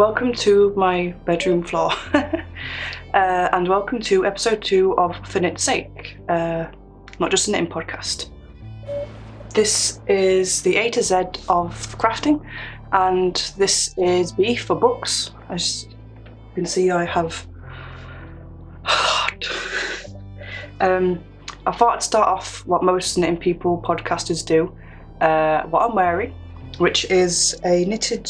welcome to my bedroom floor and welcome to episode 2 of For Knit's Sake, not just a knitting podcast. This is the A to Z of crafting, and this is B for books. As you can see, I have I thought I'd start off what most knitting people podcasters do, what I'm wearing, which is a knitted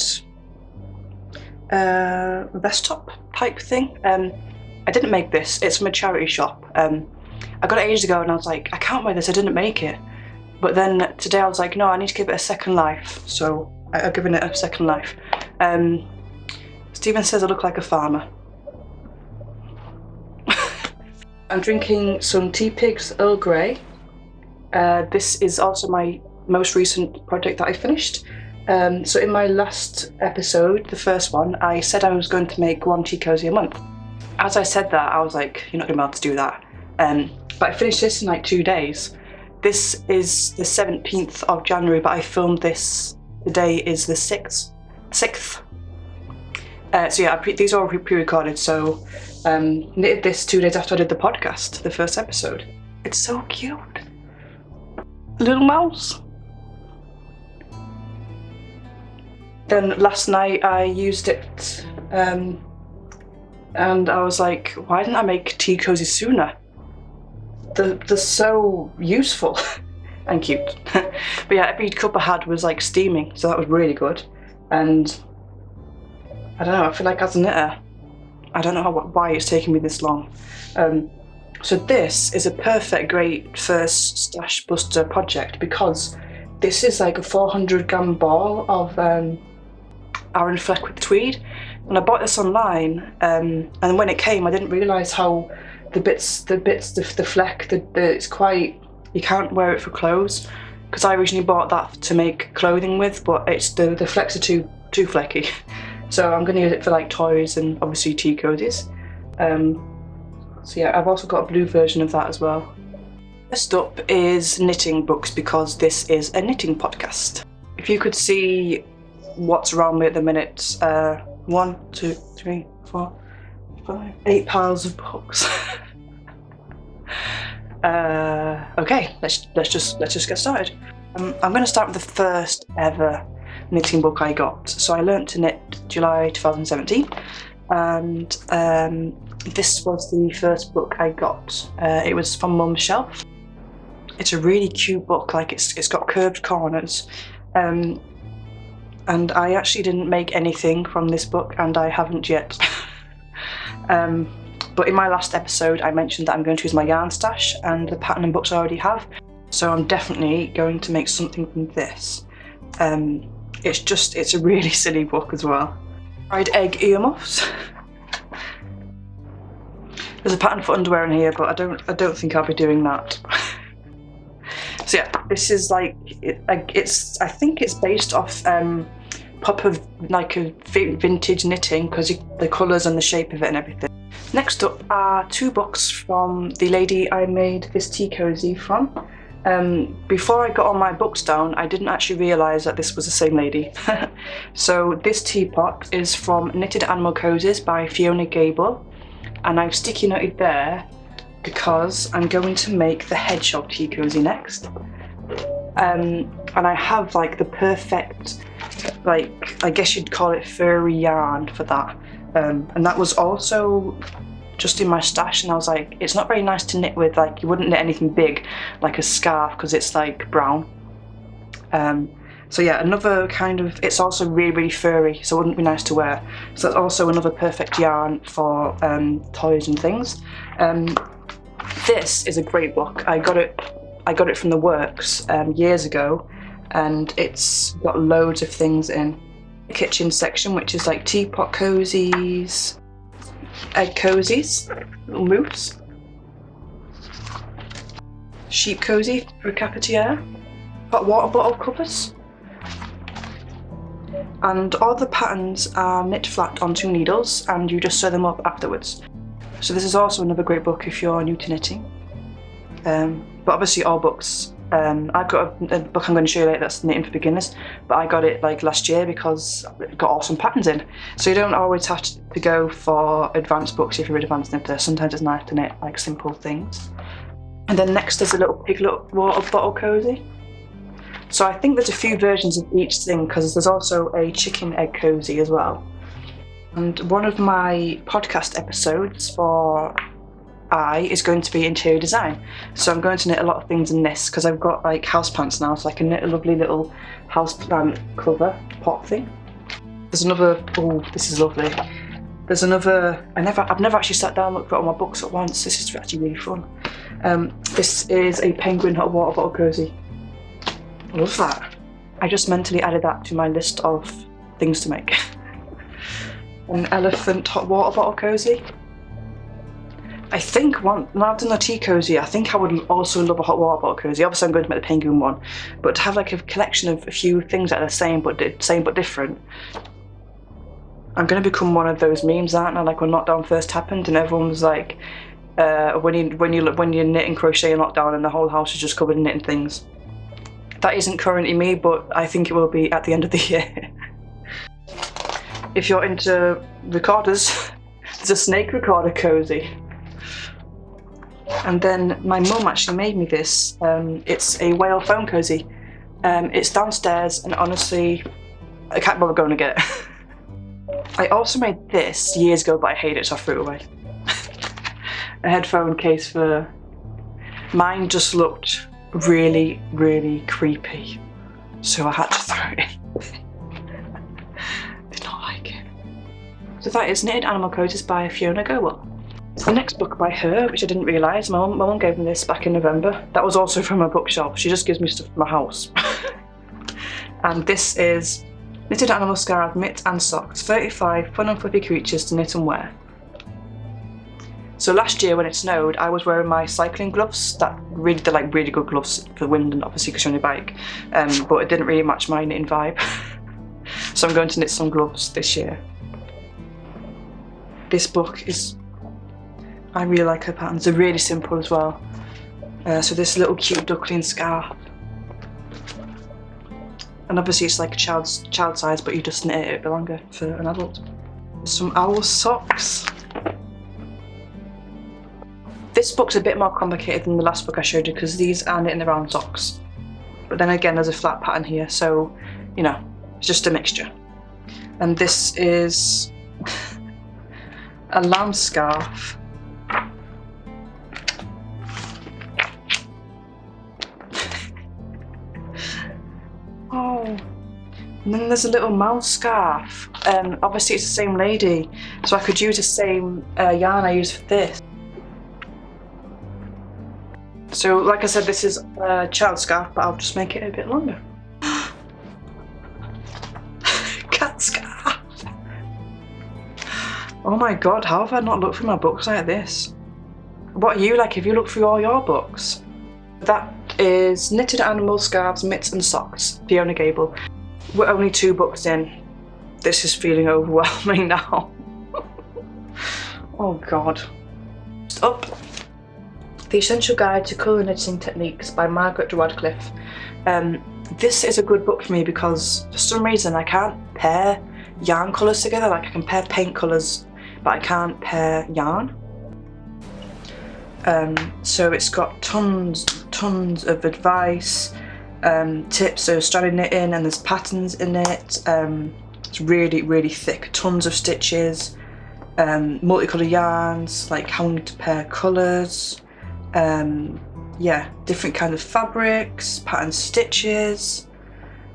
vest top type thing. I didn't make this, it's from a charity shop. I got it ages ago and I was like, I can't wear this, I didn't make it. But then today I was like, no, I need to give it a second life, so I've given it a second life. Stephen says I look like a farmer. I'm drinking some Tea Pigs Earl Grey. This is also my most recent project that I finished. So in my last episode, the first one, I said I was going to make 1 tea cozy a month. As I said that, I was like, you're not going to be able to do that. But I finished this in like 2 days. This is the 17th of January, but I filmed this, the day is the 6th. So yeah, these are all pre-recorded, so knitted this 2 days after I did the podcast, the first episode. It's so cute. Little mouse. Then last night I used it and I was like, why didn't I make tea cozy sooner? They're so useful and cute. But yeah, every cup I had was like steaming, so that was really good. And I don't know, I feel like as a knitter, I don't know why it's taking me this long. So this is a perfect, great first stash buster project because this is like a 400 gram ball of Aran Fleck with tweed, and I bought this online. And when it came, I didn't realise how the fleck, it's quite, you can't wear it for clothes. Because I originally bought that to make clothing with, but it's the flecks are too flecky. So I'm going to use it for like toys and obviously tea cozies. So yeah, I've also got a blue version of that as well. First up is knitting books because this is a knitting podcast. If you could see what's around me at the minute, 1, 2, 3, 4, 5, 8 piles of books. Okay, let's just get started. I'm going to start with the first ever knitting book I got. So I learnt to knit July 2017, and this was the first book I got. It was from Mum's shelf. It's a really cute book, like it's got curved corners, and I actually didn't make anything from this book, and I haven't yet. But in my last episode I mentioned that I'm going to use my yarn stash and the pattern and books I already have, so I'm definitely going to make something from this. It's a really silly book as well. Fried egg earmuffs. There's a pattern for underwear in here, but I don't think I'll be doing that. So yeah, this is like I think it's based off proper like a vintage knitting because the colours and the shape of it and everything. Next up are 2 books from the lady I made this tea cozy from. Before I got all my books down, I didn't actually realise that this was the same lady. So this teapot is from Knitted Animal Cozies by Fiona Gable, and I've sticky noted there because I'm going to make the hedgehog tea cozy next. And I have like the perfect, like I guess you'd call it furry yarn for that. And that was also just in my stash, and I was like, it's not very nice to knit with, like you wouldn't knit anything big like a scarf because it's like brown. So yeah, another kind of, it's also really furry, so it wouldn't be nice to wear. So that's also another perfect yarn for toys and things. This is a great book. I got it from the Works years ago, and it's got loads of things in. The kitchen section, which is like teapot cozies, egg cozies, little moose, sheep cozy for a cafetiere, got water bottle covers, and all the patterns are knit flat on 2 needles and you just sew them up afterwards. So this is also another great book if you're new to knitting. But obviously all books I've got a book I'm going to show you later that's knitting for beginners, but I got it like last year because it got awesome patterns in. So you don't always have to go for advanced books if you're an advanced knitter. Sometimes it's nice to knit like simple things. And then next there's a little Piglet water bottle cozy. So I think there's a few versions of each thing because there's also a chicken egg cozy as well. And one of my podcast episodes for is going to be interior design. So I'm going to knit a lot of things in this because I've got like houseplants now, so I can knit a lovely little houseplant cover pot thing. There's another, oh, this is lovely. There's another, I've never actually sat down and looked at all my books at once. This is actually really fun. This is a penguin hot water bottle cozy. I love that. I just mentally added that to my list of things to make. An elephant hot water bottle cozy. I think now I've done a tea cozy, I think I would also love a hot water bottle cozy. Obviously I'm going to make the penguin one, but to have like a collection of a few things that are the same but different. I'm going to become one of those memes, aren't I? Like when lockdown first happened and everyone was like, when you knit and crochet in lockdown and the whole house is just covered in knitting things. That isn't currently me, but I think it will be at the end of the year. If you're into recorders, there's a snake recorder cozy. And then my mum actually made me this. It's a whale phone cozy. It's downstairs and honestly, I can't bother going to get it. I also made this years ago, but I hate it, so I threw it away. A headphone case for... Mine just looked really, really creepy, so I had to throw it in. Did not like it. So that is Knitted Animal Cozies by Fiona Gowell. The next book by her, which I didn't realise, my mum gave me this back in November. That was also from her bookshelf. She just gives me stuff from my house. And this is Knitted Animal Scarves, Mitts and Socks, 35 fun and fluffy creatures to knit and wear. So last year when it snowed, I was wearing my cycling gloves. They're like really good gloves for wind and obviously because you're on your bike. But it didn't really match my knitting vibe. So I'm going to knit some gloves this year. This book is... I really like her patterns. They're really simple as well. So this little cute duckling scarf. And obviously it's like a child size, but you just knit it a bit longer for an adult. Some owl socks. This book's a bit more complicated than the last book I showed you because these are knitting around socks. But then again, there's a flat pattern here, so, you know, it's just a mixture. And this is a lamb scarf. Oh, and then there's a little mouse scarf. Obviously it's the same lady, so I could use the same yarn I used for this. So like I said, this is a child scarf, but I'll just make it a bit longer. Cat scarf. Oh my god, how have I not looked through my books like this? What are you like? Have you looked through all your books? That is Knitted Animal Scarves, Mitts and Socks, Fiona Gable. We're only 2 books in. This is feeling overwhelming now. Oh god. Up. The Essential Guide to Colour Knitting Techniques by Margaret Radcliffe. This is a good book for me because for some reason I can't pair yarn colours together. Like I can pair paint colours, but I can't pair yarn. So it's got tons of advice, tips, so stranded knitting, and there's patterns in it. It's really thick, tons of stitches, multicolour yarns, like how to pair colours, yeah, different kinds of fabrics, pattern stitches.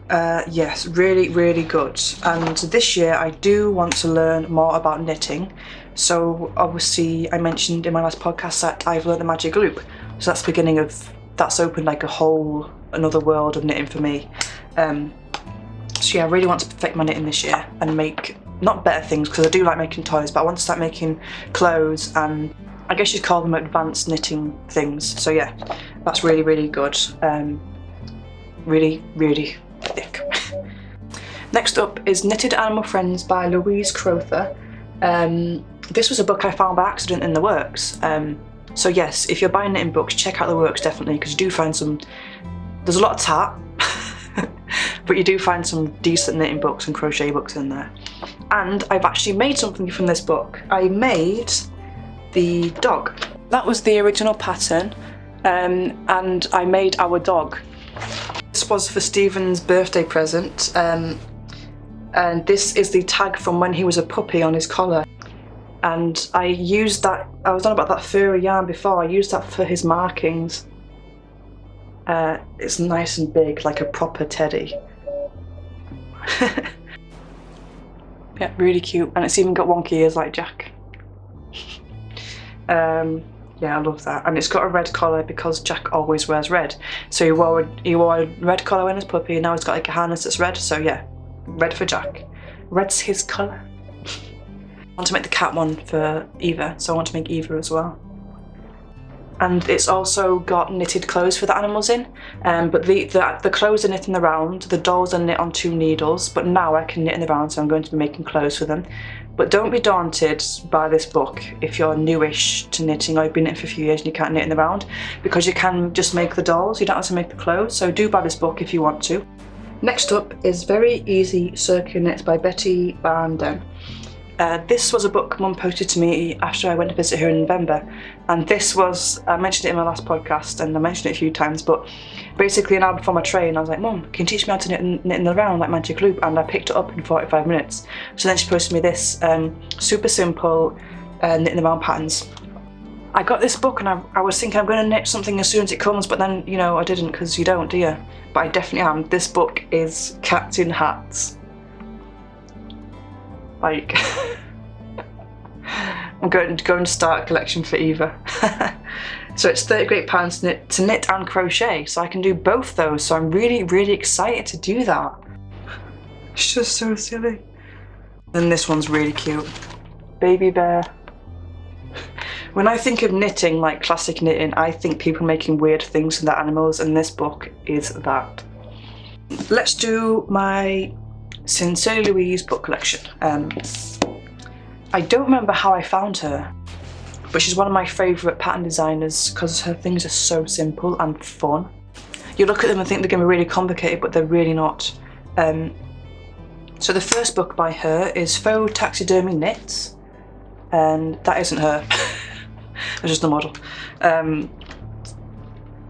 Yes, really good. And this year I do want to learn more about knitting. So obviously I mentioned in my last podcast that I've learned the magic loop. So that's the beginning of, that's opened like a whole another world of knitting for me. So yeah, I really want to perfect my knitting this year and make, not better things because I do like making toys, but I want to start making clothes and I guess you'd call them advanced knitting things. So yeah, that's really good. Really thick. Next up is Knitted Animal Friends by Louise Krother. This was a book I found by accident in the works. So yes, if you're buying knitting books, check out the works definitely because you do find some There's a lot of tat, but you do find some decent knitting books and crochet books in there. And I've actually made something from this book. I made the dog. That was the original pattern, and I made our dog. This was for Stephen's birthday present, and this is the tag from when he was a puppy on his collar. And I used that, I was on about that furry yarn before, I used that for his markings. It's nice and big, like a proper teddy. Yeah, really cute, and it's even got wonky ears like Jack. Yeah, I love that. And it's got a red collar because Jack always wears red. So he wore a red collar when he was a puppy, and now he's got like a harness that's red, so yeah, red for Jack. Red's his colour. I want to make the cat one for Eva, so I want to make Eva as well. And it's also got knitted clothes for the animals in, but the clothes are knit in the round, the dolls are knit on 2 needles, but now I can knit in the round, so I'm going to be making clothes for them. But don't be daunted by this book if you're newish to knitting or you've been knitting for a few years and you can't knit in the round, because you can just make the dolls, you don't have to make the clothes, so do buy this book if you want to. Next up is Very Easy Circulate by Betty Barnden. This was a book Mum posted to me after I went to visit her in November, and this was, I mentioned it in my last podcast and I mentioned it a few times, but basically an hour before my train I was like, Mum, can you teach me how to knit in the round like Magic Loop? And I picked it up in 45 minutes. So then she posted me this super simple knit in the round patterns. I got this book and I was thinking I'm going to knit something as soon as it comes, but then, you know, I didn't, because you don't, do you? But I definitely am. This book is cats in hats. Like, I'm going to start a collection for Eva. So it's 30 great patterns to knit and crochet, so I can do both those, so I'm really, really excited to do that. It's just so silly. And this one's really cute. Baby bear. When I think of knitting, like classic knitting, I think people making weird things with their animals, and this book is that. Let's do my Sincerely Louise book collection. I don't remember how I found her, but she's one of my favourite pattern designers because her things are so simple and fun. You look at them and think they're going to be really complicated, but they're really not. So the first book by her is Faux Taxidermy Knits, and that isn't her. It's just a model. And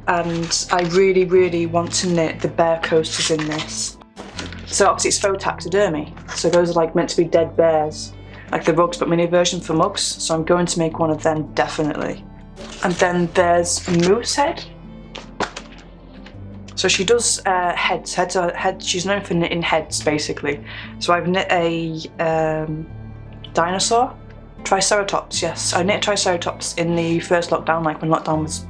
I really, really want to knit the bear coasters in this. So obviously it's faux taxidermy, so those are like meant to be dead bears, like the rugs but mini version for mugs, so I'm going to make one of them definitely. And then there's Moose Head. So she does heads, she's known for knitting heads basically. So I've knit a dinosaur, Triceratops, yes. I knit a Triceratops in the first lockdown, like when lockdown was,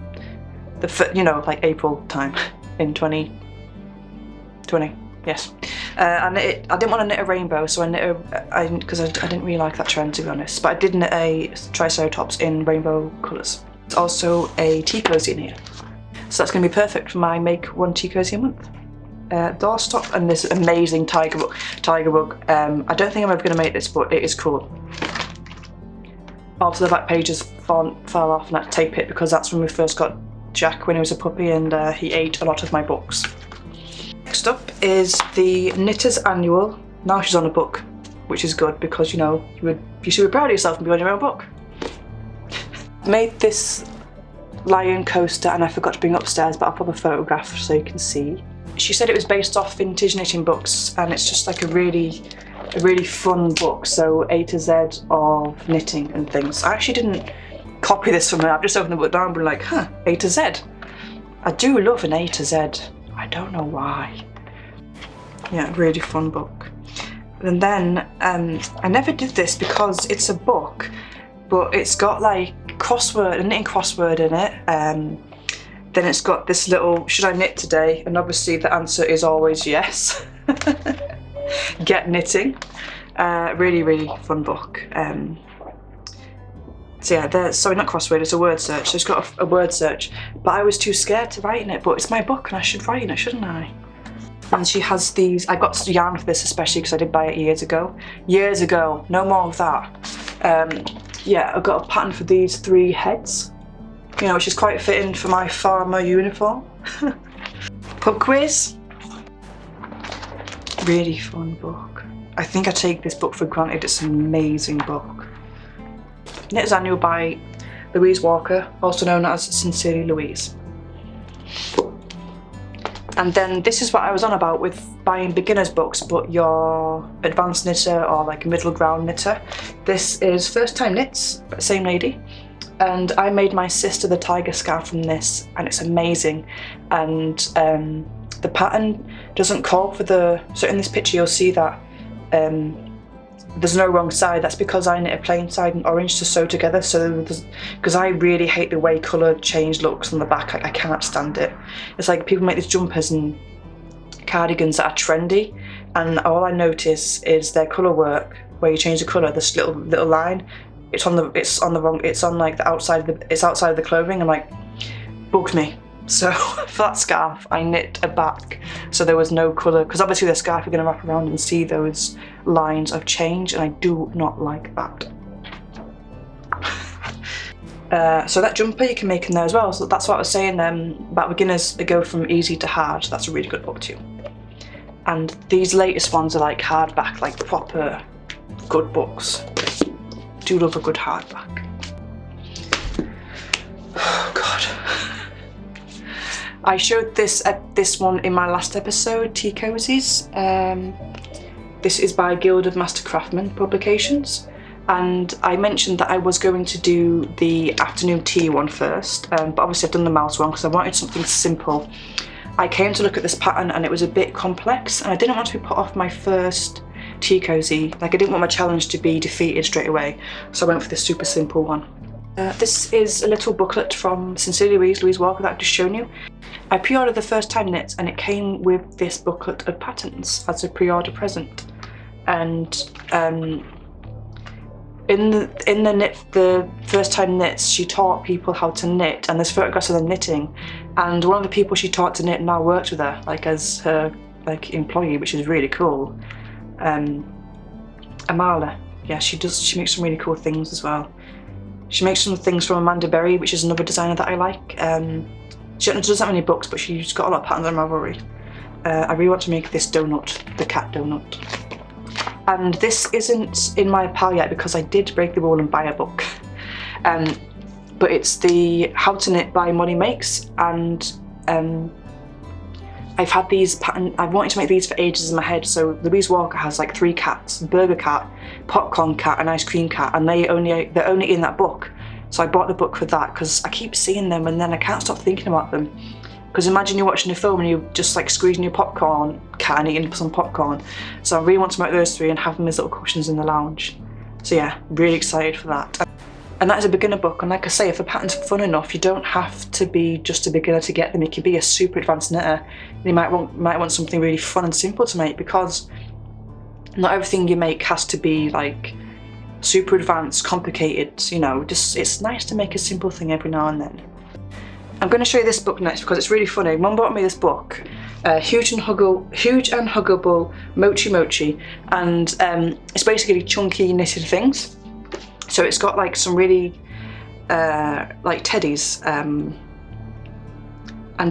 you know, like April time in 2020. Yes, I didn't want to knit a rainbow, so I knit because I didn't really like that trend, to be honest. But I did knit a Triceratops in rainbow colours. There's also a tea cozy in here, so that's going to be perfect for my make one tea cozy a month. Doorstop and this amazing tiger book. I don't think I'm ever going to make this, but it is cool. Also, the back pages fell off, and I had to tape it because that's when we first got Jack when he was a puppy, and he ate a lot of my books. Next up is the Knitter's Annual. Now she's on a book, which is good because, you know, you should be proud of yourself and be on your own book. Made this lion coaster and I forgot to bring it upstairs, but I'll pop a photograph so you can see. She said it was based off vintage knitting books, and it's just like a really fun book, so A to Z of knitting and things. I actually didn't copy this from her, I've just opened the book down and been like, huh, A to Z. I do love an A to Z. I don't know why. Yeah, really fun book. And then I never did this because it's a book, but it's got like a knitting crossword in it. Then it's got this little, should I knit today? And obviously the answer is always yes. Get knitting. Really, really fun book. So yeah, sorry, not crossword, it's a word search. So it's got a word search, but I was too scared to write in it, but it's my book and I should write in it, shouldn't I? And she has these, I got yarn for this especially because I did buy it years ago. Years ago, no more of that. Yeah, I've got a pattern for these 3 heads, you know, which is quite fitting for my farmer uniform. Pub quiz. Really fun book. I think I take this book for granted. It's an amazing book. Knitter's Annual by Louise Walker, also known as Sincerely Louise. And then this is what I was on about with buying beginners books, but you're advanced knitter or like a middle ground knitter. This is First Time Knits, same lady. And I made my sister the tiger scarf from this, and it's amazing. And the pattern doesn't call for the, so in this picture you'll see that there's no wrong side. That's because I knit a plain side and orange to sew together, so because I really hate the way colour change looks on the back. I can't stand it. It's like people make these jumpers and cardigans that are trendy, and all I notice is their colour work where you change the colour, this little line, it's on like the outside of it's outside of the clothing. I'm like, bugged me. So for that scarf I knit a back so there was no colour, because obviously the scarf you're going to wrap around and see those lines of change, and I do not like that. So that jumper you can make in there as well. So that's what I was saying about beginners that go from easy to hard. That's a really good book too. And these latest ones are like hardback, like proper good books. Do love a good hardback. Oh god. I showed this one in my last episode, Tea Cozies. This is by Guild of Master Craftsmen Publications, and I mentioned that I was going to do the afternoon tea one first, but obviously I've done the mouse one because I wanted something simple. I came to look at this pattern and it was a bit complex, and I didn't want to be put off my first tea cozy. Like, I didn't want my challenge to be defeated straight away, so I went for this super simple one. This is a little booklet from Sincerely Louise Walker that I've just shown you. I pre-ordered the First Time Knits and it came with this booklet of patterns as a pre-order present. And in the First Time Knits, she taught people how to knit, and there's photographs of them knitting. And one of the people she taught to knit now works with her, like as her employee, which is really cool. Amala, yeah, she makes some really cool things as well. She makes some things from Amanda Berry, which is another designer that I like. She doesn't have many books, but she's got a lot of patterns on Ravelry. I really want to make this donut, the cat donut. And this isn't in my pile yet because I did break the rule and buy a book. But it's the How to Knit by Molly Makes, and I've had these pattern. I've wanted to make these for ages in my head. So Louise Walker has like 3 cats: burger cat, popcorn cat, and ice cream cat, and they're only in that book. So I bought the book for that because I keep seeing them and then I can't stop thinking about them. Because imagine you're watching a film and you're just like squeezing your popcorn cat and eating some popcorn. So I really want to make those 3 and have them as little cushions in the lounge. So yeah, really excited for that. And that is a beginner book, and like I say, if the pattern's fun enough, you don't have to be just a beginner to get them. You can be a super advanced knitter, and you might want something really fun and simple to make, because not everything you make has to be like super advanced, complicated, you know. Just, it's nice to make a simple thing every now and then. I'm going to show you this book next because it's really funny. Mum bought me this book, Huge and Huggable Mochi Mochi, and it's basically chunky knitted things. So it's got like some really like teddies and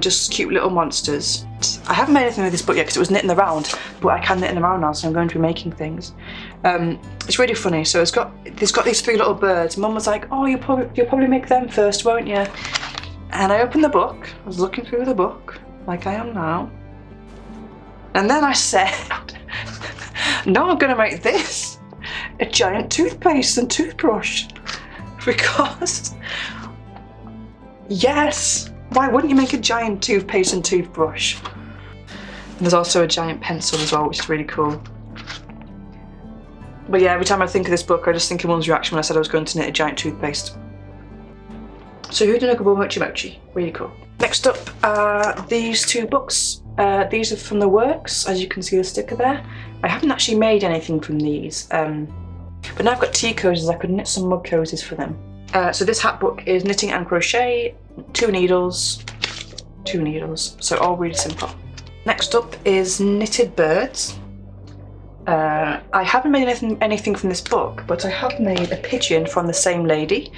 just cute little monsters. I haven't made anything with this book yet because it was knitting around, but I can knit them around now, so I'm going to be making things. It's really funny. So it's got these 3 little birds. Mum was like, "Oh, you'll probably make them first, won't you?" And I opened the book. I was looking through the book like I am now, and then I said, "No, I'm going to make this a giant toothpaste and toothbrush, because yes, why wouldn't you make a giant toothpaste and toothbrush?" And there's also a giant pencil as well, which is really cool. But yeah, every time I think of this book, I just think of Mum's reaction when I said I was going to knit a giant toothpaste. So Huge and Huggable Mochi Mochi, really cool. Next up are these 2 books. These are from the works, as you can see the sticker there. I haven't actually made anything from these, but now I've got tea cozies, I could knit some mug cozies for them. So this hat book is knitting and crochet, 2 needles, so all really simple. Next up is Knitted Birds. I haven't made anything from this book, but I have made a pigeon from the same lady.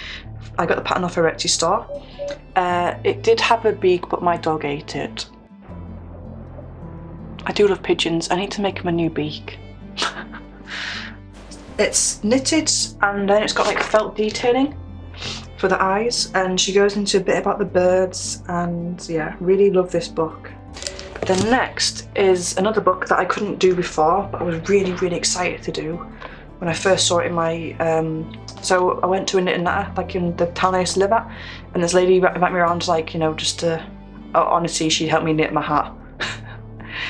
I got the pattern off her Etsy store. It did have a beak, but my dog ate it. I do love pigeons. I need to make him a new beak. It's knitted and then it's got like felt detailing for the eyes, and she goes into a bit about the birds, and yeah, really love this book. Then next is another book that I couldn't do before, but I was really, really excited to do when I first saw it in my, so I went to a knit and natter, like in the town I used to live at, and this lady invited me around, like, you know, just to, honestly, she helped me knit my hat.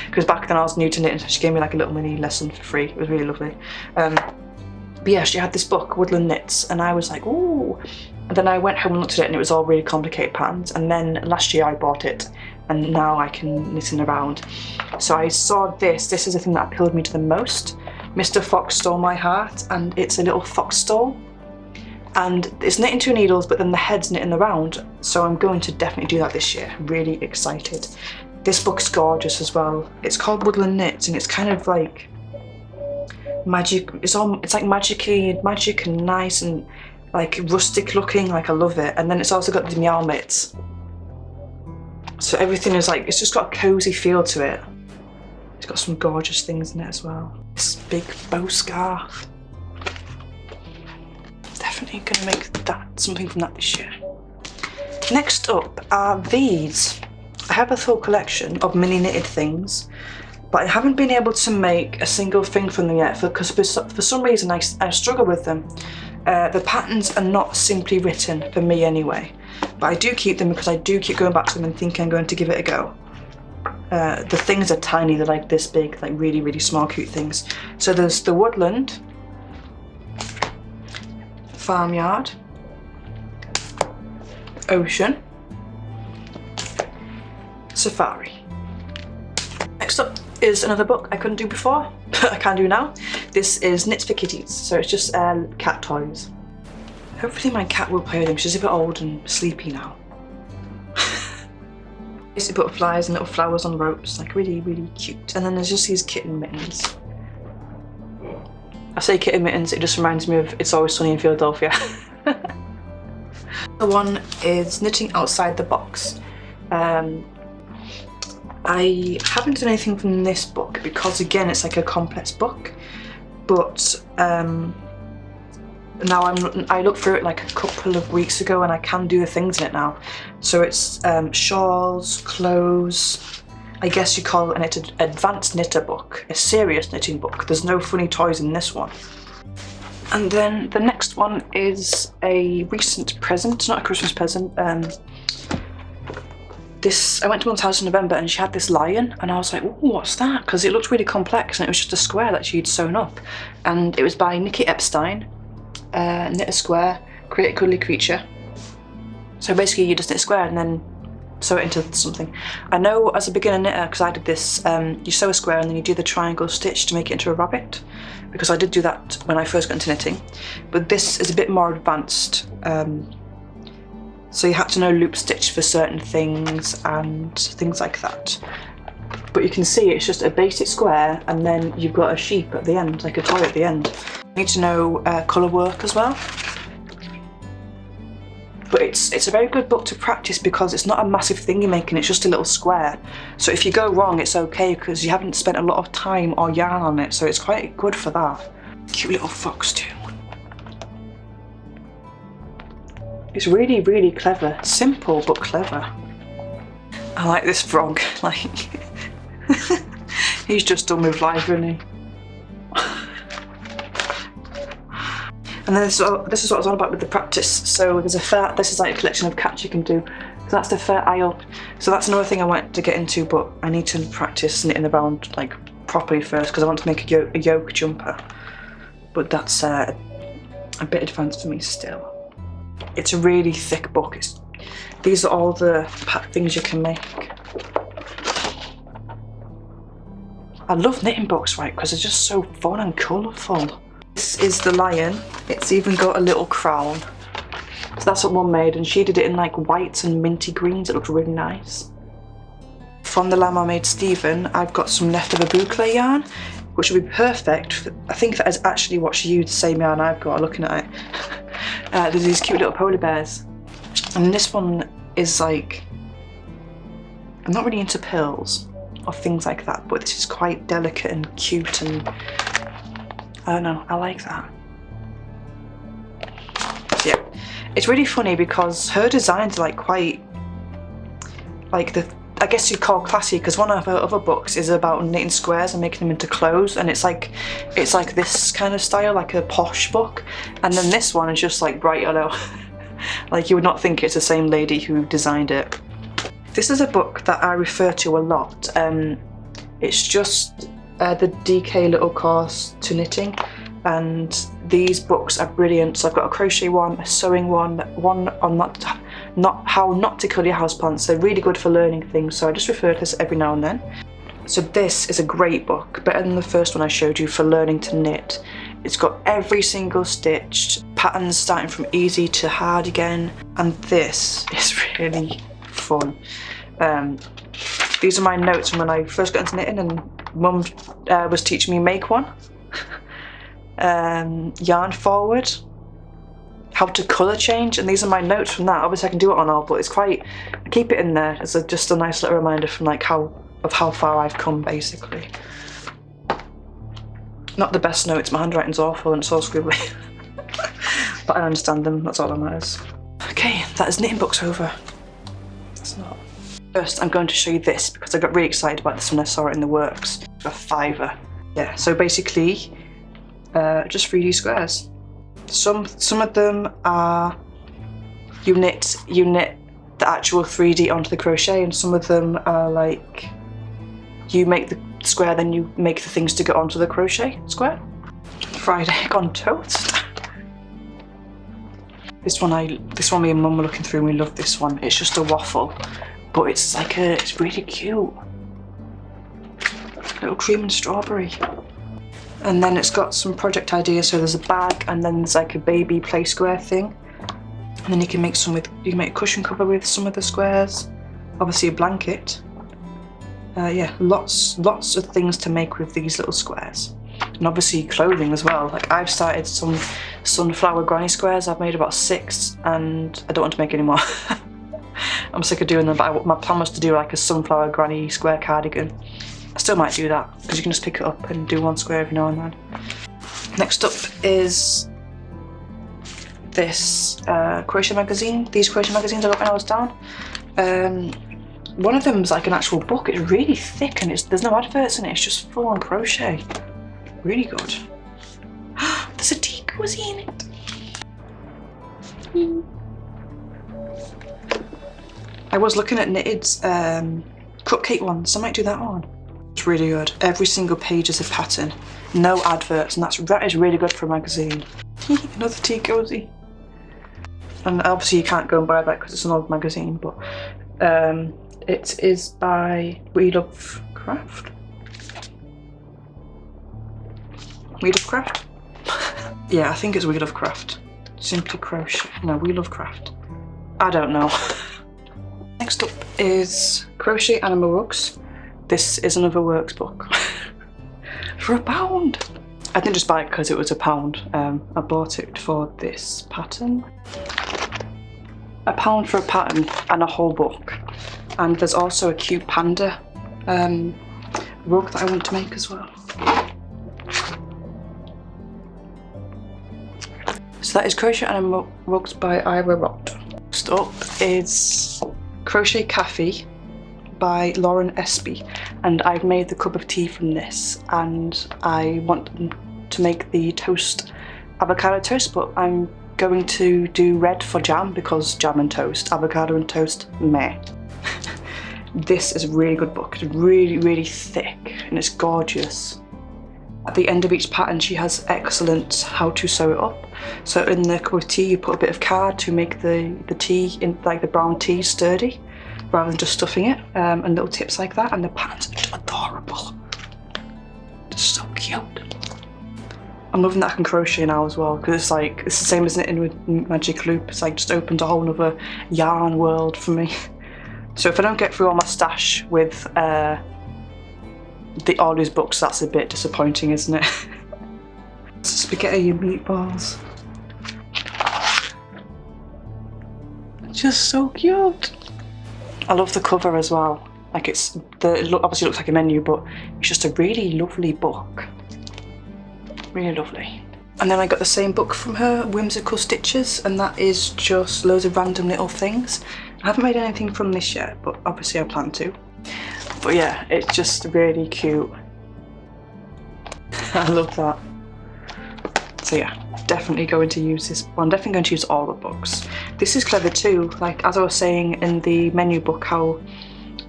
Because back then I was new to knitting, so she gave me like a little mini lesson for free. It was really lovely. But yeah, she had this book, Woodland Knits, and I was like, ooh. And then I went home and looked at it, and it was all really complicated patterns. And then last year I bought it, and now I can knit in around. So I saw this. This is the thing that appealed me to the most. Mr. Fox Stole My Heart, and it's a little fox stole. And it's knit in 2 needles, but then the head's knit in the round. So I'm going to definitely do that this year. Really excited. This book's gorgeous as well. It's called Woodland Knits, and it's kind of like magic. It's like magic and nice and like rustic looking. Like, I love it. And then it's also got the meow mitts. So everything is like, it's just got a cozy feel to it. It's got some gorgeous things in it as well. This big bow scarf. Definitely gonna make that something from that this year. Next up are these. I have a full collection of mini knitted things, but I haven't been able to make a single thing from them yet because for some reason I struggle with them. The patterns are not simply written for me anyway, but I do keep them because I do keep going back to them and thinking I'm going to give it a go. The things are tiny, they're like this big, like really, really small, cute things. So there's the Woodland, Farmyard, Ocean, Safari. Next up is another book I couldn't do before, but I can do now. This is Knits for Kitties, so it's just cat toys. Hopefully my cat will play with them. She's a bit old and sleepy now. Basic butterflies and little flowers on ropes, like really, really cute. And then there's just these kitten mittens. I say kitten mittens, it just reminds me of It's Always Sunny in Philadelphia. The one is Knitting Outside the Box. I haven't done anything from this book because, again, it's like a complex book, but now I looked through it like a couple of weeks ago and I can do the things in it now. So it's shawls, clothes. I guess you call it an advanced knitter book, a serious knitting book. There's no funny toys in this one. And then the next one is a recent present, not a Christmas present. I went to Mum's house in November and she had this lion, and I was like, ooh, what's that? Because it looked really complex and it was just a square that she'd sewn up. And it was by Nikki Epstein, Knit a Square, Create a Cuddly Creature. So basically you just knit a square and then sew it into something. I know as a beginner knitter, because I did this, you sew a square and then you do the triangle stitch to make it into a rabbit, because I did do that when I first got into knitting. But this is a bit more advanced. So you had to know loop stitch for certain things and things like that. But you can see it's just a basic square and then you've got a sheep at the end, like a toy at the end. You need to know colour work as well. But it's a very good book to practice because it's not a massive thing you're making, it's just a little square. So if you go wrong, it's okay because you haven't spent a lot of time or yarn on it, so it's quite good for that. Cute little fox too. It's really, really clever. Simple, but clever. I like this frog, like, he's just done with life, isn't he? And then this is what I was on about with the practice. So there's a fair, this is like a collection of cats you can do. So that's the fair aisle. So that's another thing I want to get into, but I need to practice knitting the round like properly first because I want to make a yoke jumper. But that's a bit advanced for me still. It's a really thick book. These are all the things you can make. I love knitting books, right, because they're just so fun and colourful. This is the lion. It's even got a little crown. So that's what Mum made, and she did it in like whites and minty greens. It looked really nice. From the lamb I made Stephen, I've got some leftover boucle yarn, which would be perfect. I think that is actually what she used, the same yarn I've got, looking at it. There's these cute little polar bears. And this one is like, I'm not really into pearls or things like that, but this is quite delicate and cute, and I don't know, I like that. So yeah, it's really funny because her designs are like quite, like I guess you'd call classy, because one of her other books is about knitting squares and making them into clothes, and it's like this kind of style, like a posh book, and then this one is just like bright yellow. Like you would not think it's the same lady who designed it. This is a book that I refer to a lot. It's just the DK little course to knitting, and these books are brilliant. So I've got a crochet one, a sewing one on not how not to kill your houseplants. They're really good for learning things, so I just refer to this every now and then. So this is a great book, better than the first one I showed you for learning to knit. It's got every single stitch, patterns starting from easy to hard again, and this is really fun. These are my notes from when I first got into knitting, and Mum was teaching me make one, yarn forward, how to colour change, and these are my notes from that. Obviously I can do it on all, but it's quite, I keep it in there as just a nice little reminder from like how far I've come, basically. Not the best notes, my handwriting's awful and it's all scribbly. But I understand them, that's all that matters. Okay, that is knitting books over. That's not. First I'm going to show you this because I got really excited about this when I saw it in the works. A £5. Yeah, so basically just 3D squares. Some of them are you knit the actual 3D onto the crochet, and some of them are like you make the square, then you make the things to go onto the crochet square. Fried egg on toast. This one me and Mum were looking through and we love this one. It's just a waffle, but it's really cute. Little cream and strawberry. And then it's got some project ideas, so there's a bag and then there's like a baby play square thing. And then you can make a cushion cover with some of the squares. Obviously a blanket. Yeah, lots of things to make with these little squares. And obviously clothing as well. Like I've started some sunflower granny squares. I've made about 6 and I don't want to make any more. I'm sick of doing them, but my plan was to do like a sunflower granny square cardigan. I still might do that because you can just pick it up and do one square every now and then. Next up is this Crochet Magazine. These Crochet Magazines I got when I was down. One of them is like an actual book. It's really thick and there's no adverts in it. It's just full on crochet. Really good. There's a tea cozy in it. I was looking at Knitted's cupcake one, so I might do that one. It's really good. Every single page is a pattern. No adverts, and that is really good for a magazine. Another tea cozy. And obviously you can't go and buy that because it's an old magazine, but it is by We Love Craft. We Love Craft? Yeah, I think it's We Love Craft. Simply Crochet. No, We Love Craft. I don't know. Next up is Crochet Animal Rugs. This is another works book. For £1. I didn't just buy it because it was £1. I bought it for this pattern. £1 for a pattern and a whole book. And there's also a cute panda rug that I want to make as well. So that is Crochet Animal Rugs by Ira Rod. Next up is Crochet Café by Lauren Espy, and I've made the cup of tea from this, and I want to make the avocado toast, but I'm going to do red for jam because jam and toast, avocado and toast, meh. This is a really good book. It's really thick and it's gorgeous. At the end of each pattern she has excellent how to sew it up. So in the cup of tea you put a bit of card to make the tea, in like the brown tea, sturdy rather than just stuffing it, and little tips like that, and the patterns are adorable. Just so cute. I'm loving that I can crochet now as well, because it's like it's the same as knitting with Magic Loop. It's like just opened a whole other yarn world for me. So if I don't get through all my stash with all these books, that's a bit disappointing, isn't it? Spaghetti and meatballs. Just so cute. I love the cover as well. Like obviously looks like a menu, but it's just a really lovely book. Really lovely. And then I got the same book from her, Whimsical Stitches, and that is just loads of random little things. I haven't made anything from this yet, but obviously I plan to. But yeah, it's just really cute. I love that. So yeah, definitely going to use this. Well, I'm definitely going to use all the books. This is clever too. Like as I was saying in the menu book, how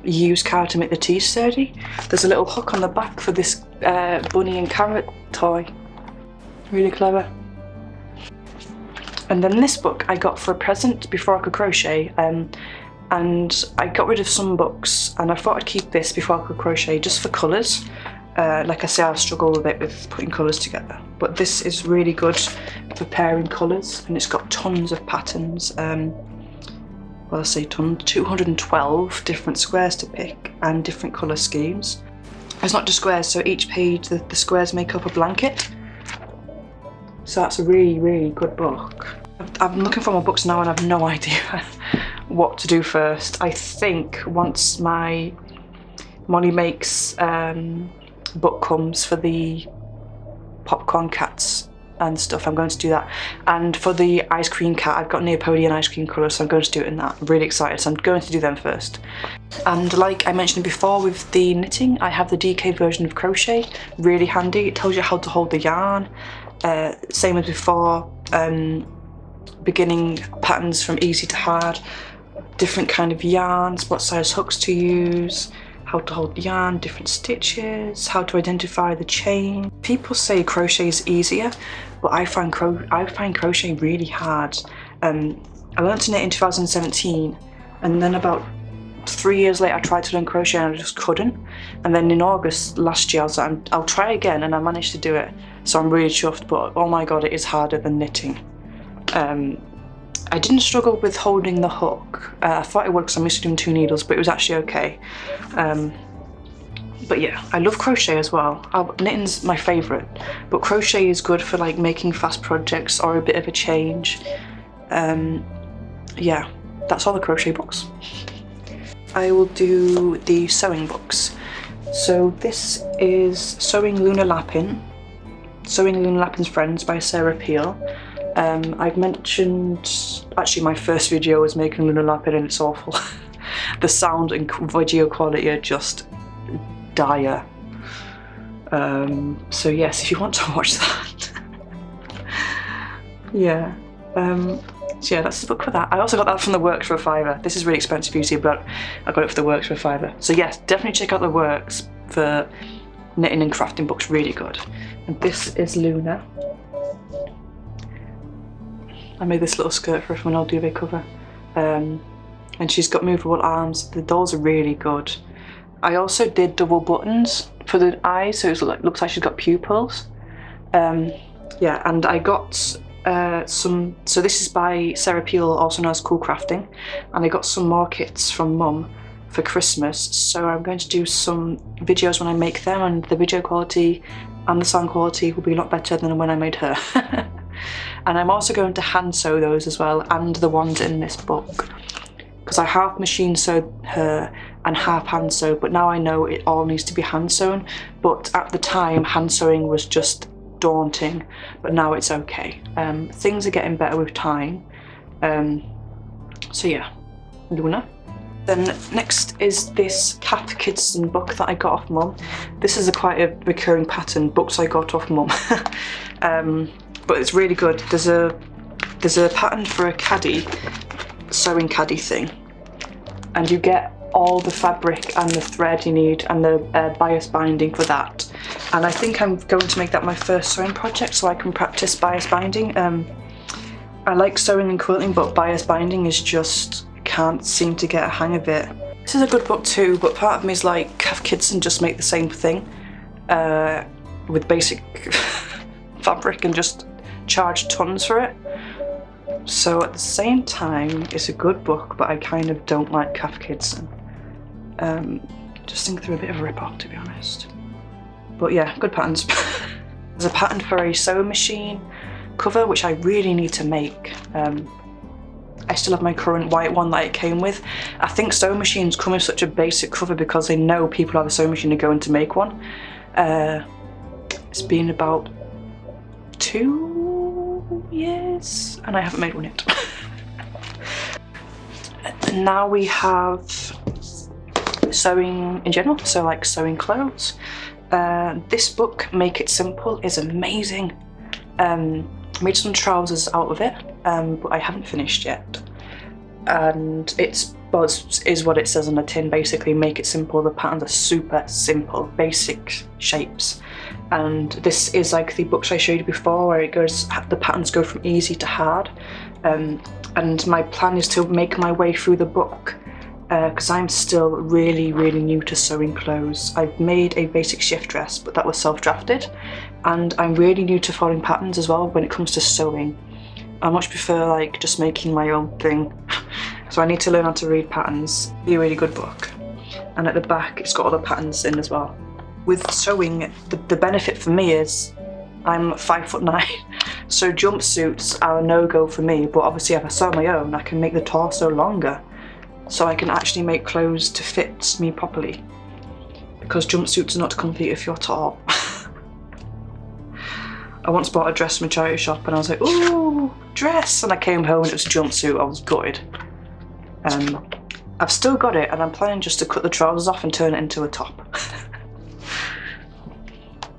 you use card to make the tea sturdy. There's a little hook on the back for this bunny and carrot toy. Really clever. And then this book I got for a present before I could crochet, and I got rid of some books and I thought I'd keep this before I could crochet just for colours. Like I say, I struggle a bit with putting colours together, but this is really good for pairing colours, and it's got tons of patterns. Well, I say tons, 212 different squares to pick and different colour schemes. It's not just squares, so each page the squares make up a blanket. So that's a really, really good book. I'm looking for more books now and I have no idea what to do first. I think once my Molly Makes book comes for the popcorn cats and stuff, I'm going to do that. And for the ice cream cat, I've got Neapolitan ice cream colours, so I'm going to do it in that. I'm really excited, so I'm going to do them first. And like I mentioned before with the knitting, I have the DK version of Crochet, really handy. It tells you how to hold the yarn. Same as before, beginning patterns from easy to hard, different kind of yarns, what size hooks to use, how to hold the yarn, different stitches, how to identify the chain. People say crochet is easier, but I find crochet really hard. I learned to knit in 2017, and then about 3 years later I tried to learn crochet and I just couldn't. And then in August last year I was like, I'll try again, and I managed to do it. So I'm really chuffed, but oh my god, it is harder than knitting. I didn't struggle with holding the hook. I thought it would because I'm used to doing 2 needles, but it was actually okay. But yeah, I love crochet as well. Knitting's my favourite, but crochet is good for like making fast projects or a bit of a change. Yeah, that's all the crochet books. I will do the sewing books. So this is Sewing Lunar Lappin'. Sewing Lunar Lappin's Friends by Sara Peel. I've mentioned, actually my first video was making Lunar Lappin' and it's awful. The sound and video quality are just dire. So yes, if you want to watch that. Yeah. So yeah, that's the book for that. I also got that from the Works for a £5. This is really expensive usually, but I got it for the Works for a £5. So yes, definitely check out the Works for knitting and crafting books, really good. And this is Luna. I made this little skirt for her from an old duvet cover. And she's got movable arms. Those are really good. I also did double buttons for the eyes, so it looks like she's got pupils. Yeah, and I got some, so this is by Sara Peel, also known as Cool Crafting, and I got some more kits from Mum for Christmas, so I'm going to do some videos when I make them, and the video quality and the sound quality will be a lot better than when I made her. And I'm also going to hand sew those as well, and the ones in this book, because I half machine sewed her and half hand sewed, but now I know it all needs to be hand sewn. But at the time, hand sewing was just daunting, but now it's okay. Things are getting better with time. So yeah, Luna. Then next is this Cat Kidston book that I got off Mum. This is quite a recurring pattern, books I got off Mum. But it's really good. There's a pattern for a caddy, sewing caddy thing, and you get all the fabric and the thread you need and the bias binding for that. And I think I'm going to make that my first sewing project so I can practice bias binding. I like sewing and quilting, but bias binding is just, can't seem to get a hang of it. This is a good book too, but part of me is like, have kids and just make the same thing with basic fabric and just charge tons for it. So at the same time, it's a good book, but I kind of don't like Cath Kidston. Just think they're a bit of a rip-off, to be honest. But yeah, good patterns. There's a pattern for a sewing machine cover, which I really need to make. I still have my current white one that it came with. I think sewing machines come with such a basic cover because they know people have a sewing machine are going to make one. It's been about 2 years and I haven't made one yet. And now we have sewing in general, so like sewing clothes. This book, Make It Simple, is amazing. Made some trousers out of it, but I haven't finished yet. And it's is what it says on the tin, basically. Make it simple. The patterns are super simple, basic shapes. And this is like the books I showed you before, where it goes, the patterns go from easy to hard. And my plan is to make my way through the book, because I'm still really new to sewing clothes. I've made a basic shift dress, but that was self-drafted, and I'm really new to following patterns as well when it comes to sewing. I much prefer like just making my own thing. So I need to learn how to read patterns. Be a really good book. And at the back it's got all the patterns in as well. With sewing, the benefit for me is I'm 5'9", so jumpsuits are a no-go for me, but obviously if I sew my own I can make the torso longer, so I can actually make clothes to fit me properly, because jumpsuits are not comfy if you're tall. I once bought a dress from a charity shop and I was like, ooh, dress, and I came home and it was a jumpsuit. I was gutted. I've still got it and I'm planning just to cut the trousers off and turn it into a top.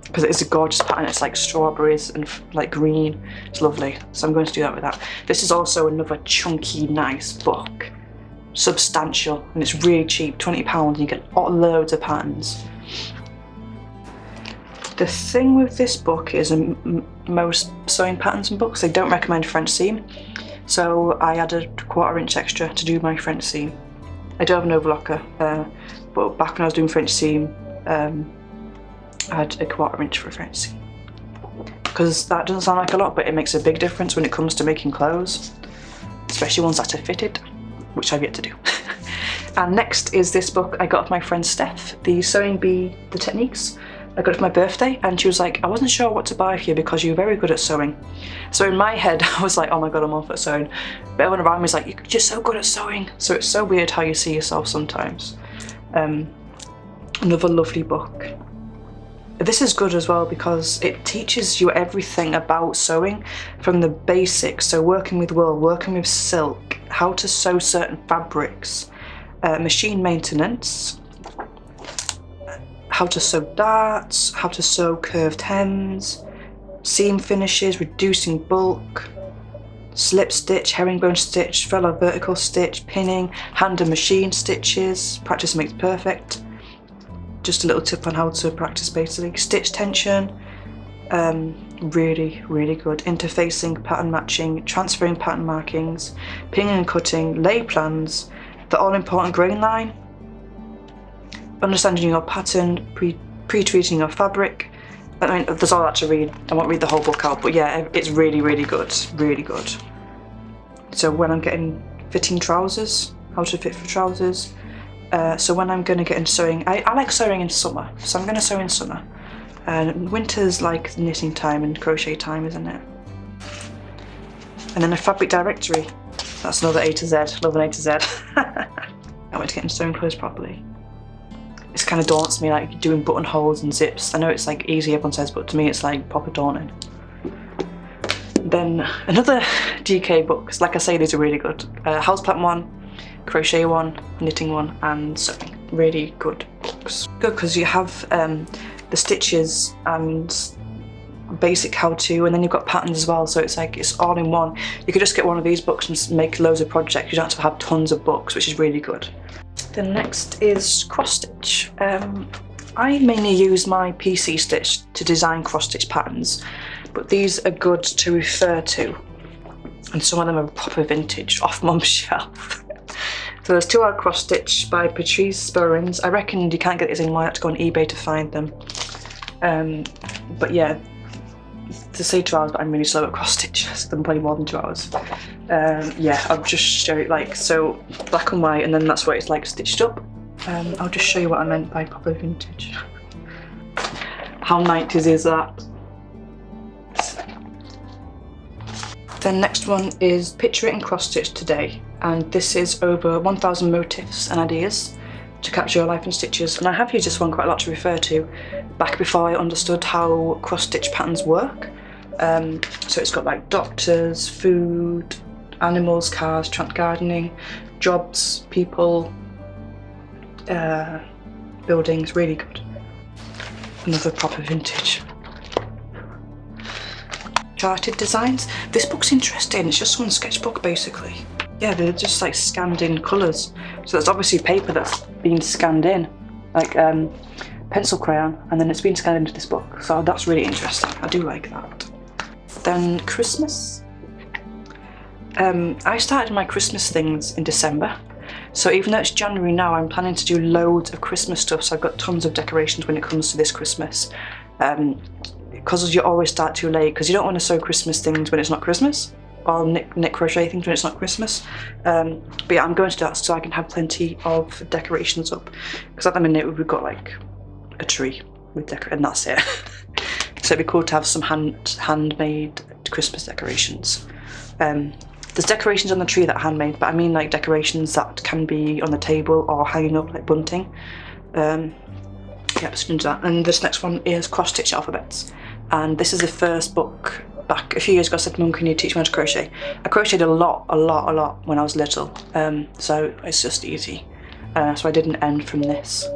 Because it is a gorgeous pattern. It's like strawberries and like green. It's lovely. So I'm going to do that with that. This is also another chunky, nice book. Substantial, and it's really cheap, £20, and you get loads of patterns. The thing with this book is most sewing patterns and books, they don't recommend French seam. So I added a 1/4 inch extra to do my French seam. I do have an overlocker, but back when I was doing French seam, I had a 1/4 inch for a French seam. Because that doesn't sound like a lot, but it makes a big difference when it comes to making clothes, especially ones that are fitted, which I've yet to do. And next is this book I got off my friend Steph, the Sewing Bee, The Techniques. I got it for my birthday and she was like, I wasn't sure what to buy for you because you're very good at sewing. So in my head I was like, oh my god, I'm awful at sewing. But everyone around me is like, you're just so good at sewing. So it's so weird how you see yourself sometimes. Another lovely book. This is good as well because it teaches you everything about sewing, from the basics, so working with wool, working with silk, how to sew certain fabrics, machine maintenance, how to sew darts, how to sew curved hems, seam finishes, reducing bulk, slip stitch, herringbone stitch, fellow vertical stitch, pinning, hand and machine stitches, practice makes perfect. Just a little tip on how to practice basically. Stitch tension, really good. Interfacing, pattern matching, transferring pattern markings, pinning and cutting, lay plans, the all important grain line, understanding your pattern, pre-treating your fabric. I mean, there's all that to read. I won't read the whole book out, but yeah, it's really good, really good. So when I'm getting fitting trousers, how to fit for trousers. So when I'm going to get into sewing, I like sewing in summer, so I'm going to sew in summer. And winter's like knitting time and crochet time, isn't it? And then a fabric directory. That's another A to Z, love an A to Z. I want to get into sewing clothes properly. This kind of daunts me, like doing buttonholes and zips. I know it's like easy, everyone says, but to me it's like proper daunting. Then another DK books, like I say, these are really good. Houseplant one, crochet one, knitting one, and sewing. Really good books. Good because you have the stitches and basic how-to, and then you've got patterns as well, so it's like it's all in one. You could just get one of these books and make loads of projects. You don't have to have tons of books, which is really good. The next is cross stitch. I mainly use my PC stitch to design cross stitch patterns, but these are good to refer to, and some of them are proper vintage off mum's shelf. So there's 2 hour cross stitch by Patrice, Boerens. I reckon you can't get these anymore, I have to go on eBay to find them. But yeah, to say 2 hours, but I'm really slow at cross stitch, so I'm playing more than 2 hours. Yeah, I'll just show it, like, so black and white, and then that's where it's like stitched up. I'll just show you what I meant by proper vintage. How 90s is that? Then next one is Picture It and Cross Stitch Today, and this is over 1,000 motifs and ideas to capture your life in stitches, and I have used this one quite a lot to refer to back before I understood how cross stitch patterns work. So it's got like doctors, food, animals, cars, tramp gardening, jobs, people, buildings, really good. Another proper vintage. Charted designs. This book's interesting, it's just one sketchbook basically. Yeah, they're just like scanned in colours. So that's obviously paper that's been scanned in, like pencil crayon, and then it's been scanned into this book. So that's really interesting, I do like that. Then Christmas. I started my Christmas things in December. So even though it's January now, I'm planning to do loads of Christmas stuff. So I've got tons of decorations when it comes to this Christmas. Because you always start too late, because you don't want to sew Christmas things when it's not Christmas. Or knit crochet things when it's not Christmas. But yeah, I'm going to do that so I can have plenty of decorations up. Because at the minute we've got like a tree with and that's it. So it'd be cool to have some handmade Christmas decorations. There's decorations on the tree that are handmade, but I mean like decorations that can be on the table or hanging up like bunting. Yeah, so into that. And this next one is cross stitch alphabets. And this is the first book. Back a few years ago I said, Mum, can you teach me how to crochet? I crocheted a lot when I was little, so it's just easy. So I did an end from this.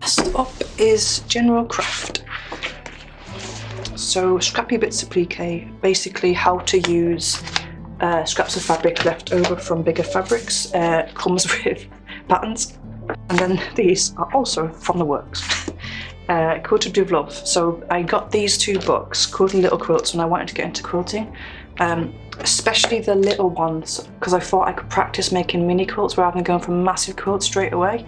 Next up is general craft. So Scrappy Bits Applique, basically how to use scraps of fabric left over from bigger fabrics, comes with patterns. And then these are also from the works. Quilted with Love. So I got these two books, Quilting Little Quilts, when I wanted to get into quilting, especially the little ones, because I thought I could practice making mini quilts rather than going for massive quilts straight away.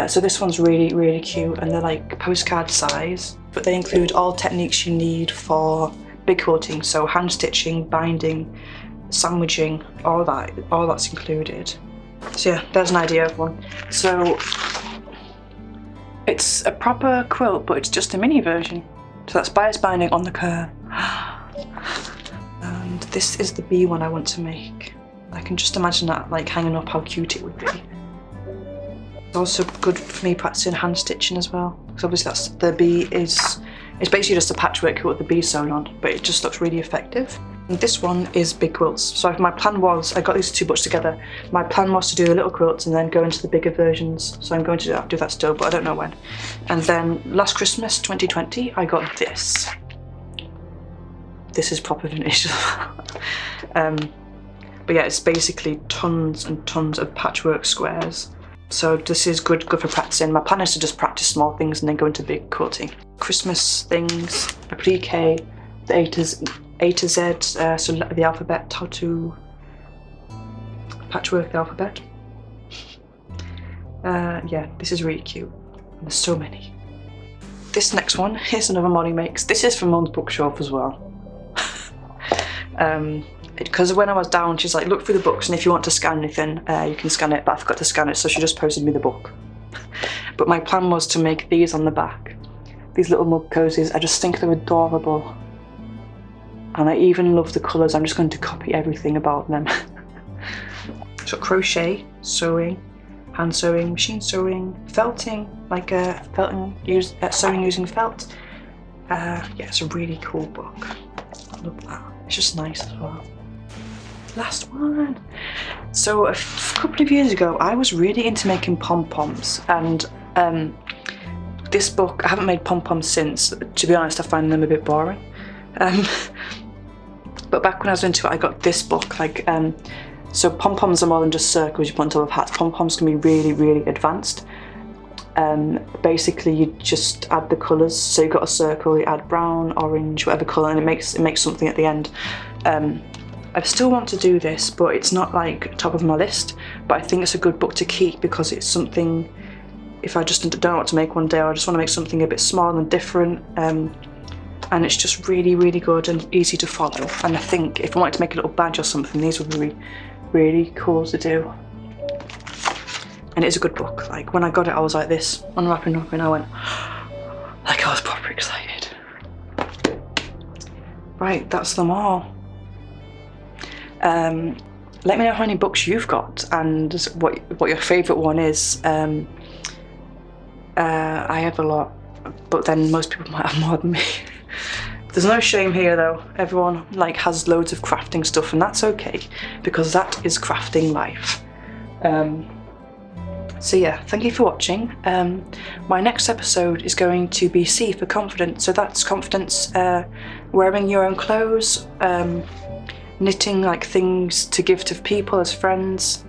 So this one's really, really cute, and they're like postcard size, but they include all techniques you need for big quilting, so hand stitching, binding, sandwiching, all that's included. So yeah, there's an idea of one. So it's a proper quilt, but it's just a mini version. So that's bias binding on the curve. And this is the bee one I want to make. I can just imagine that like hanging up, how cute it would be. It's also good for me practicing hand stitching as well, because obviously that's the bee it's basically just a patchwork quilt with the bee sewn on, but it just looks really effective. And this one is big quilts. So my plan was, I got these two books together, my plan was to do the little quilts and then go into the bigger versions. So I'm going to do that still, but I don't know when. And then last Christmas 2020 I got this. This is proper vintage. But yeah, it's basically tons and tons of patchwork squares. So this is good for practicing. My plan is to just practice small things and then go into big quilting. Christmas things, applique, the A to Z, so the alphabet, how to patchwork the alphabet. Yeah, this is really cute. There's so many. This next one, here's another Molly makes. This is from Mum's bookshelf as well. Because when I was down, she's like, look through the books and if you want to scan anything, you can scan it, but I forgot to scan it, so she just posted me the book. But my plan was to make these on the back. These little mug cozies, I just think they're adorable. And I even love the colours. I'm just going to copy everything about them. So crochet, sewing, hand sewing, machine sewing, felting, like sewing using felt. Yeah, it's a really cool book. I love that. It's just nice as well. Last one. So a couple of years ago, I was really into making pom-poms, and this book, I haven't made pom-poms since. To be honest, I find them a bit boring. But back when I was into it, I got this book. So pom-poms are more than just circles you put on top of hats. Pom-poms can be really, really advanced. Basically, you just add the colours. So you've got a circle, you add brown, orange, whatever colour, and it makes something at the end. I still want to do this, but it's not like top of my list. But I think it's a good book to keep because it's something. If I just don't know what to make one day, or I just want to make something a bit small and different. And it's just really, really good and easy to follow. And I think if I wanted to make a little badge or something, these would be really cool to do. And it's a good book. Like when I got it, I was like this, unwrapping up, and I went, like I was proper excited. Right, that's them all. Let me know how many books you've got and what your favourite one is. I have a lot, but then most people might have more than me. There's no shame here though. Everyone like has loads of crafting stuff, and that's okay because that is crafting life. So yeah, thank you for watching. My next episode is going to be C for confidence. So that's confidence wearing your own clothes, knitting like things to give to people as friends.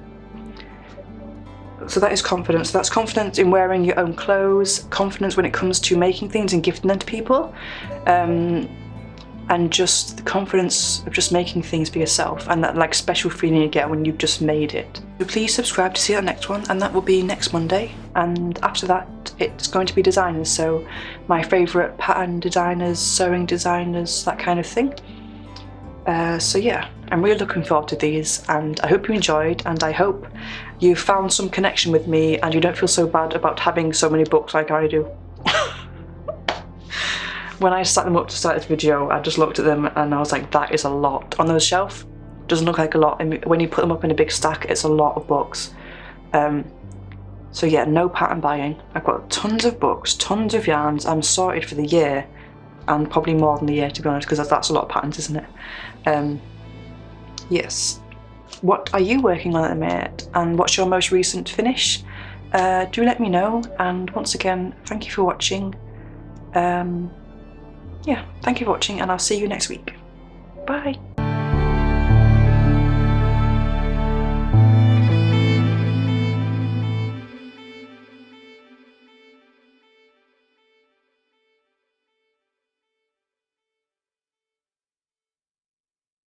So that is confidence. So that's confidence in wearing your own clothes, confidence when it comes to making things and gifting them to people, and just the confidence of just making things for yourself, and that like special feeling you get when you've just made it. So please subscribe to see our next one, and that will be next Monday. And after that, it's going to be designers. So my favourite pattern designers, sewing designers, that kind of thing. So yeah, I'm really looking forward to these, and I hope you enjoyed, and I hope you found some connection with me and you don't feel so bad about having so many books like I do. When I set them up to start this video, I just looked at them and I was like, that is a lot. On the shelf, doesn't look like a lot, and when you put them up in a big stack, it's a lot of books. So yeah, no pattern buying. I've got tons of books, tons of yarns. I'm sorted for the year, and probably more than the year, to be honest, because that's a lot of patterns, isn't it? Yes. What are you working on at the minute, and what's your most recent finish? Do let me know, and once again, thank you for watching. Yeah, thank you for watching, and I'll see you next week. Bye!